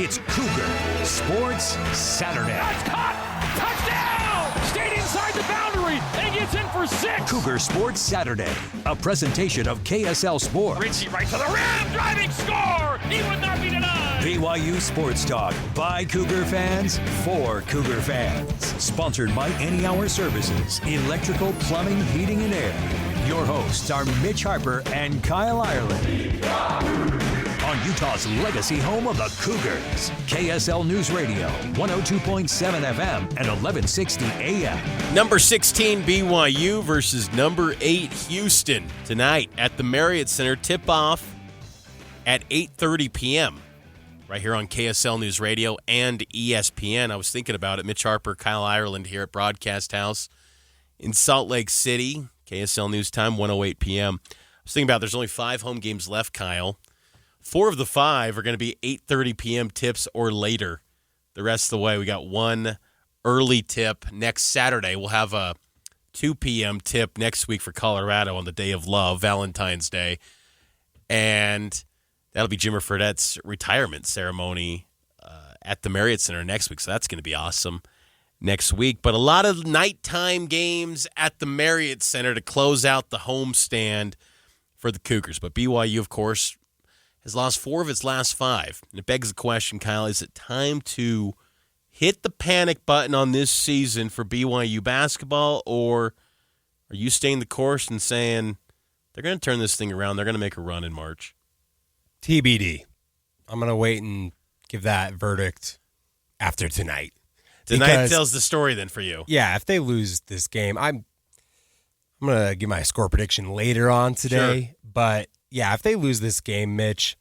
It's Cougar Sports Saturday. That's caught! Touchdown! Stayed inside the boundary and gets in for 6. Cougar Sports Saturday, a presentation of KSL Sports. Richie right to the rim, driving score! He would not be denied! BYU Sports Talk by Cougar fans for Cougar fans. Sponsored by Any Hour Services, electrical, plumbing, heating, and air. Your hosts are Mitch Harper and Kyle Ireland. On Utah's legacy home of the Cougars, KSL News Radio, 102.7 FM and 1160 AM. Number 16 BYU versus number 8 Houston tonight at the Marriott Center. Tip-off at 8:30 p.m. right here on KSL News Radio and ESPN. I was thinking about it. Mitch Harper, Kyle Ireland here at Broadcast House in Salt Lake City. KSL News Time, 1:08 p.m. I was thinking about there's only 5 home games left, Kyle. 4 of the 5 are going to be 8:30 p.m. tips or later. The rest of the way, we got one early tip next Saturday. We'll have a 2 p.m. tip next week for Colorado on the Day of Love, Valentine's Day. And that'll be Jimmer Fredette's retirement ceremony at the Marriott Center next week. So that's going to be awesome next week. But a lot of nighttime games at the Marriott Center to close out the homestand for the Cougars. But BYU, of course, has lost 4 of its last 5. And it begs the question, Kyle, is it time to hit the panic button on this season for BYU basketball, or are you staying the course and saying they're going to turn this thing around, they're going to make a run in March? TBD. I'm going to wait and give that verdict after tonight. Tonight tells the story then for you. Yeah, if they lose this game, I'm going to give my score prediction later on today. Sure. But yeah, if they lose this game, Mitch,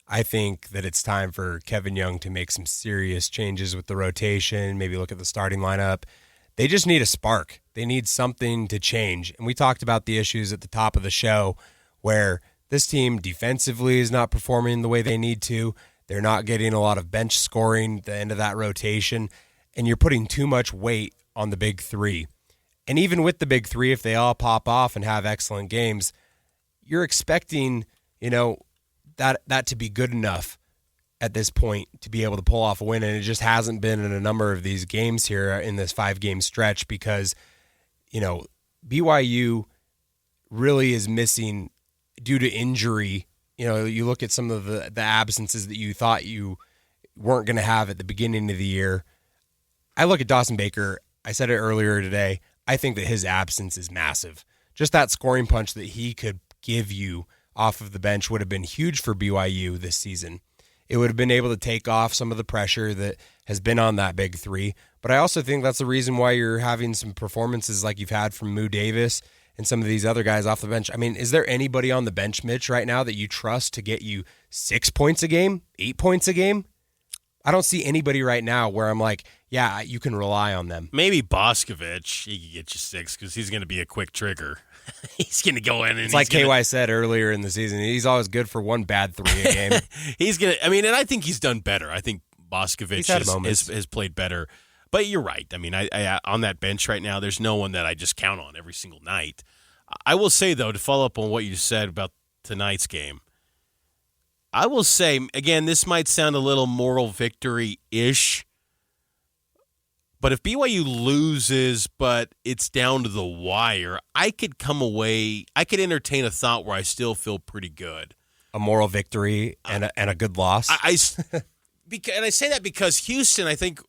I think that it's time for Kevin Young to make some serious changes with the rotation, maybe look at the starting lineup. They just need a spark. They need something to change. And we talked about the issues at the top of the show where this team defensively is not performing the way they need to. They're not getting a lot of bench scoring at the end of that rotation, and you're putting too much weight on the big 3. And even with the big 3, if they all pop off and have excellent games, you're expecting, that to be good enough at this point to be able to pull off a win, and it just hasn't been in a number of these games here in this 5-game stretch because, BYU really is missing due to injury. You look at some of the absences that you thought you weren't going to have at the beginning of the year. I look at Dawson Baker. I said it earlier today. I think that his absence is massive. Just that scoring punch that he could give you off of the bench would have been huge for BYU this season. It would have been able to take off some of the pressure that has been on that big 3. But I also think that's the reason why you're having some performances like you've had from Moo Davis and some of these other guys off the bench. I mean, is there anybody on the bench, Mitch, right now that you trust to get you 6 points a game, 8 points a game? I don't see anybody right now where I'm like, yeah, you can rely on them. Maybe Boscovich, he could get you 6 because he's going to be a quick trigger. He's going to go in and it's like KY said earlier in the season. He's always good for one bad 3 a game. He's going to, and I think he's done better. I think Boscovich has played better. But you're right. I on that bench right now, there's no one that I just count on every single night. I will say, though, to follow up on what you said about tonight's game, I will say, again, this might sound a little moral victory-ish, but if BYU loses, but it's down to the wire, I could entertain a thought where I still feel pretty good. A moral victory and a good loss? And I say that because Houston, I think,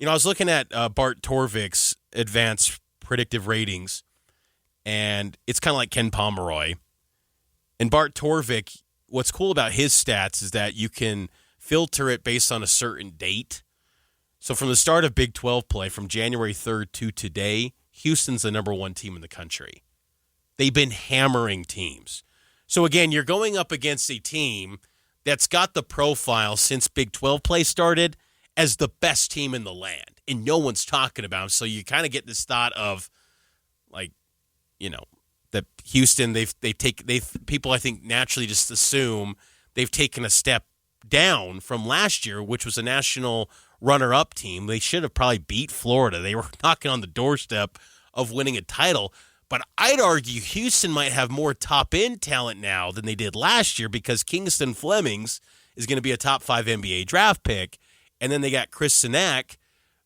I was looking at Bart Torvik's advanced predictive ratings, and it's kind of like Ken Pomeroy. And Bart Torvik, what's cool about his stats is that you can filter it based on a certain date. So from the start of Big 12 play, from January 3rd to today, Houston's the number 1 team in the country. They've been hammering teams. So again, you're going up against a team that's got the profile since Big 12 play started as the best team in the land, and no one's talking about them. So you kind of get this thought of, that Houston, people I think naturally just assume they've taken a step down from last year, which was a national runner-up team. They should have probably beat Florida. They were knocking on the doorstep of winning a title. But I'd argue Houston might have more top-end talent now than they did last year because Kingston Flemings is going to be a top 5 NBA draft pick. And then they got Chris Sinak,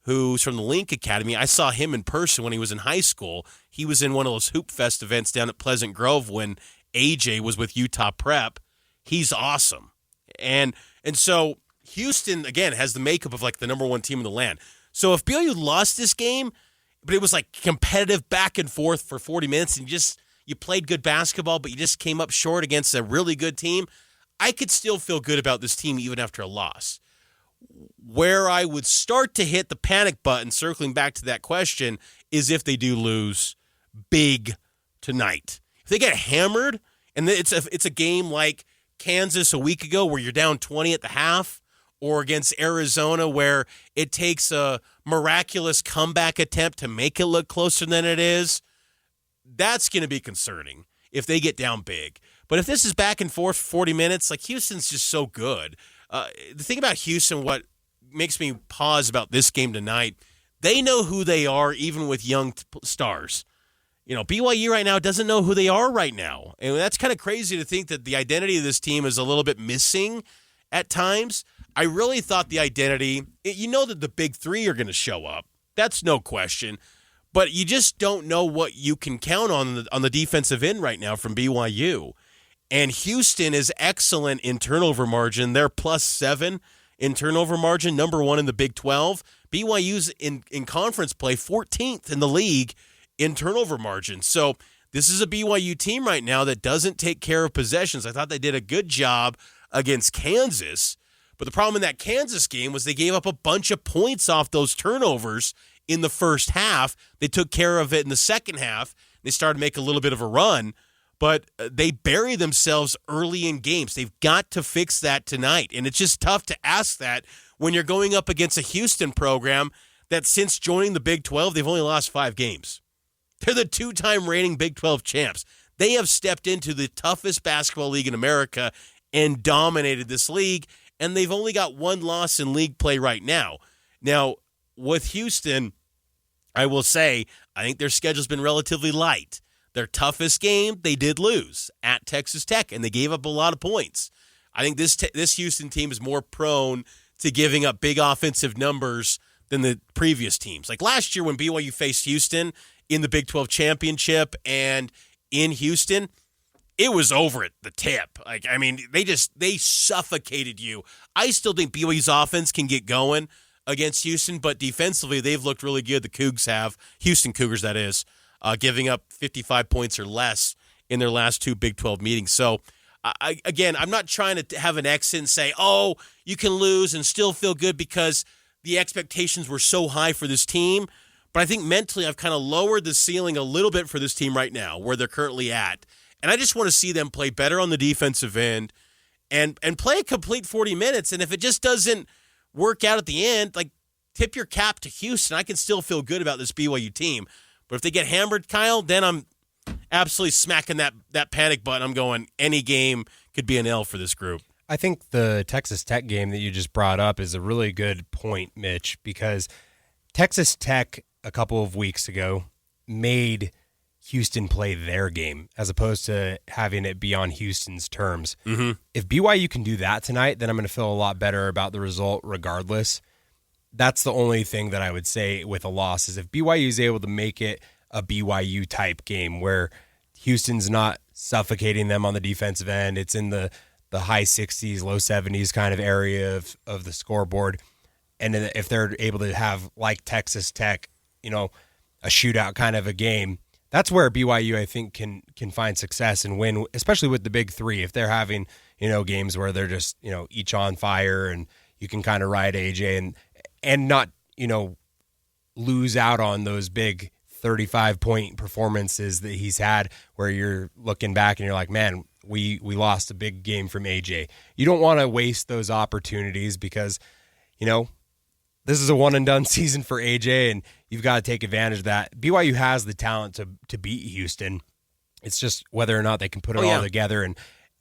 who's from the Link Academy. I saw him in person when he was in high school. He was in one of those Hoop Fest events down at Pleasant Grove when AJ was with Utah Prep. He's awesome. And so Houston, again, has the makeup of like the number one team in the land. So if BYU lost this game, but it was like competitive back and forth for 40 minutes and you played good basketball, but you just came up short against a really good team, I could still feel good about this team even after a loss. Where I would start to hit the panic button, circling back to that question, is if they do lose big tonight. If they get hammered, and it's a game like Kansas a week ago where you're down 20 at the half, or against Arizona where it takes a miraculous comeback attempt to make it look closer than it is, that's going to be concerning if they get down big. But if this is back and forth for 40 minutes, like Houston's just so good. The thing about Houston, what makes me pause about this game tonight, they know who they are even with young stars. BYU right now doesn't know who they are right now. And that's kind of crazy to think that the identity of this team is a little bit missing at times. I really thought the identity, that the big three are going to show up. That's no question. But you just don't know what you can count on the defensive end right now from BYU. And Houston is excellent in turnover margin. They're +7 in turnover margin, number one in the Big 12. BYU's in conference play 14th in the league in turnover margin. So this is a BYU team right now that doesn't take care of possessions. I thought they did a good job against Kansas. But the problem in that Kansas game was they gave up a bunch of points off those turnovers in the first half. They took care of it in the second half. They started to make a little bit of a run, but they bury themselves early in games. They've got to fix that tonight. And it's just tough to ask that when you're going up against a Houston program that since joining the Big 12, they've only lost 5 games. They're the 2-time reigning Big 12 champs. They have stepped into the toughest basketball league in America and dominated this league. And they've only got 1 loss in league play right now. Now, with Houston, I will say, I think their schedule's been relatively light. Their toughest game, they did lose at Texas Tech, and they gave up a lot of points. I think this Houston team is more prone to giving up big offensive numbers than the previous teams. Like last year when BYU faced Houston in the Big 12 championship and in Houston, it was over at the tip. They suffocated you. I still think BYU's offense can get going against Houston, but defensively, they've looked really good. The Cougs have. Houston Cougars, that is, giving up 55 points or less in their last 2 Big 12 meetings. So, I'm not trying to have an exit and say, oh, you can lose and still feel good because the expectations were so high for this team. But I think mentally, I've kind of lowered the ceiling a little bit for this team right now, where they're currently at. And I just want to see them play better on the defensive end and play a complete 40 minutes. And if it just doesn't work out at the end, like tip your cap to Houston. I can still feel good about this BYU team. But if they get hammered, Kyle, then I'm absolutely smacking that panic button. I'm going, any game could be an L for this group. I think the Texas Tech game that you just brought up is a really good point, Mitch, because Texas Tech a couple of weeks ago made Houston play their game as opposed to having it be on Houston's terms. Mm-hmm. If BYU can do that tonight, then I'm going to feel a lot better about the result regardless. That's the only thing that I would say with a loss is if BYU is able to make it a BYU type game where Houston's not suffocating them on the defensive end. It's in the high 60s, low 70s kind of area of the scoreboard. And then if they're able to have, like Texas Tech, a shootout kind of a game, that's where BYU, I think, can find success and win, especially with the big three. If they're having, games where they're just, each on fire and you can kind of ride AJ and not, lose out on those big 35-point performances that he's had where you're looking back and you're like, man, we lost a big game from AJ. You don't want to waste those opportunities because, this is a one-and-done season for AJ, and you've got to take advantage of that. BYU has the talent to beat Houston. It's just whether or not they can put it all together. And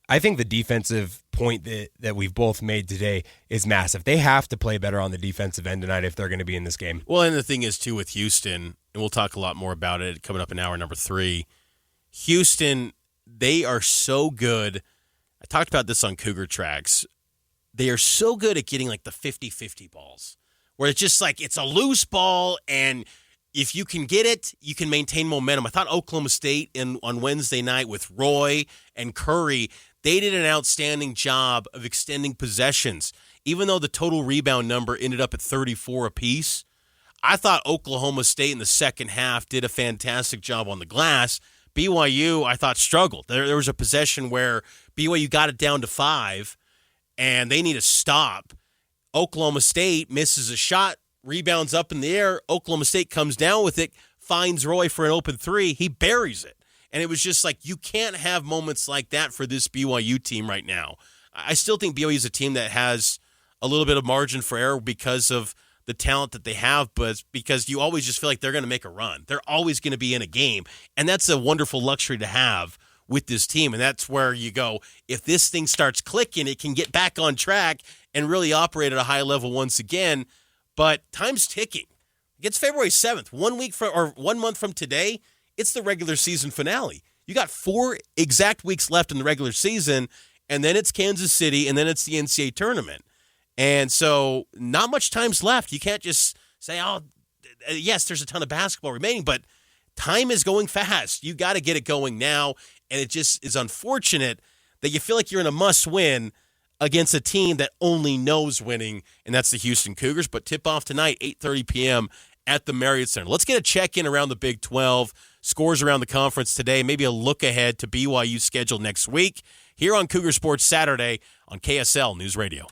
I think the defensive point that we've both made today is massive. They have to play better on the defensive end tonight if they're going to be in this game. Well, and the thing is, too, with Houston, and we'll talk a lot more about it coming up in hour number 3, Houston, they are so good. I talked about this on Cougar Tracks. they are so good at getting like the 50-50 balls, where it's just like it's a loose ball, and if you can get it, you can maintain momentum. I thought Oklahoma State on Wednesday night with Roy and Curry, they did an outstanding job of extending possessions. Even though the total rebound number ended up at 34 apiece, I thought Oklahoma State in the second half did a fantastic job on the glass. BYU, I thought, struggled. There was a possession where BYU got it down to 5, and they need a stop. Oklahoma State misses a shot, rebounds up in the air. Oklahoma State comes down with it, finds Roy for an open 3. He buries it. And it was just like, you can't have moments like that for this BYU team right now. I still think BYU is a team that has a little bit of margin for error because of the talent that they have, but it's because you always just feel like they're going to make a run. They're always going to be in a game. And that's a wonderful luxury to have with this team. And that's where you go, if this thing starts clicking, it can get back on track and really operate at a high level once again. But time's ticking. It's February 7th. 1 month from today, it's the regular season finale. You got 4 exact weeks left in the regular season, and then it's Kansas City, and then it's the NCAA tournament. And so not much time's left. You can't just say, oh, yes, there's a ton of basketball remaining, but time is going fast. You got to get it going now, and it just is unfortunate that you feel like you're in a must-win against a team that only knows winning, and that's the Houston Cougars. But tip-off tonight, 8:30 p.m. at the Marriott Center. Let's get a check-in around the Big 12, scores around the conference today, maybe a look ahead to BYU's schedule next week, here on Cougar Sports Saturday on KSL News Radio.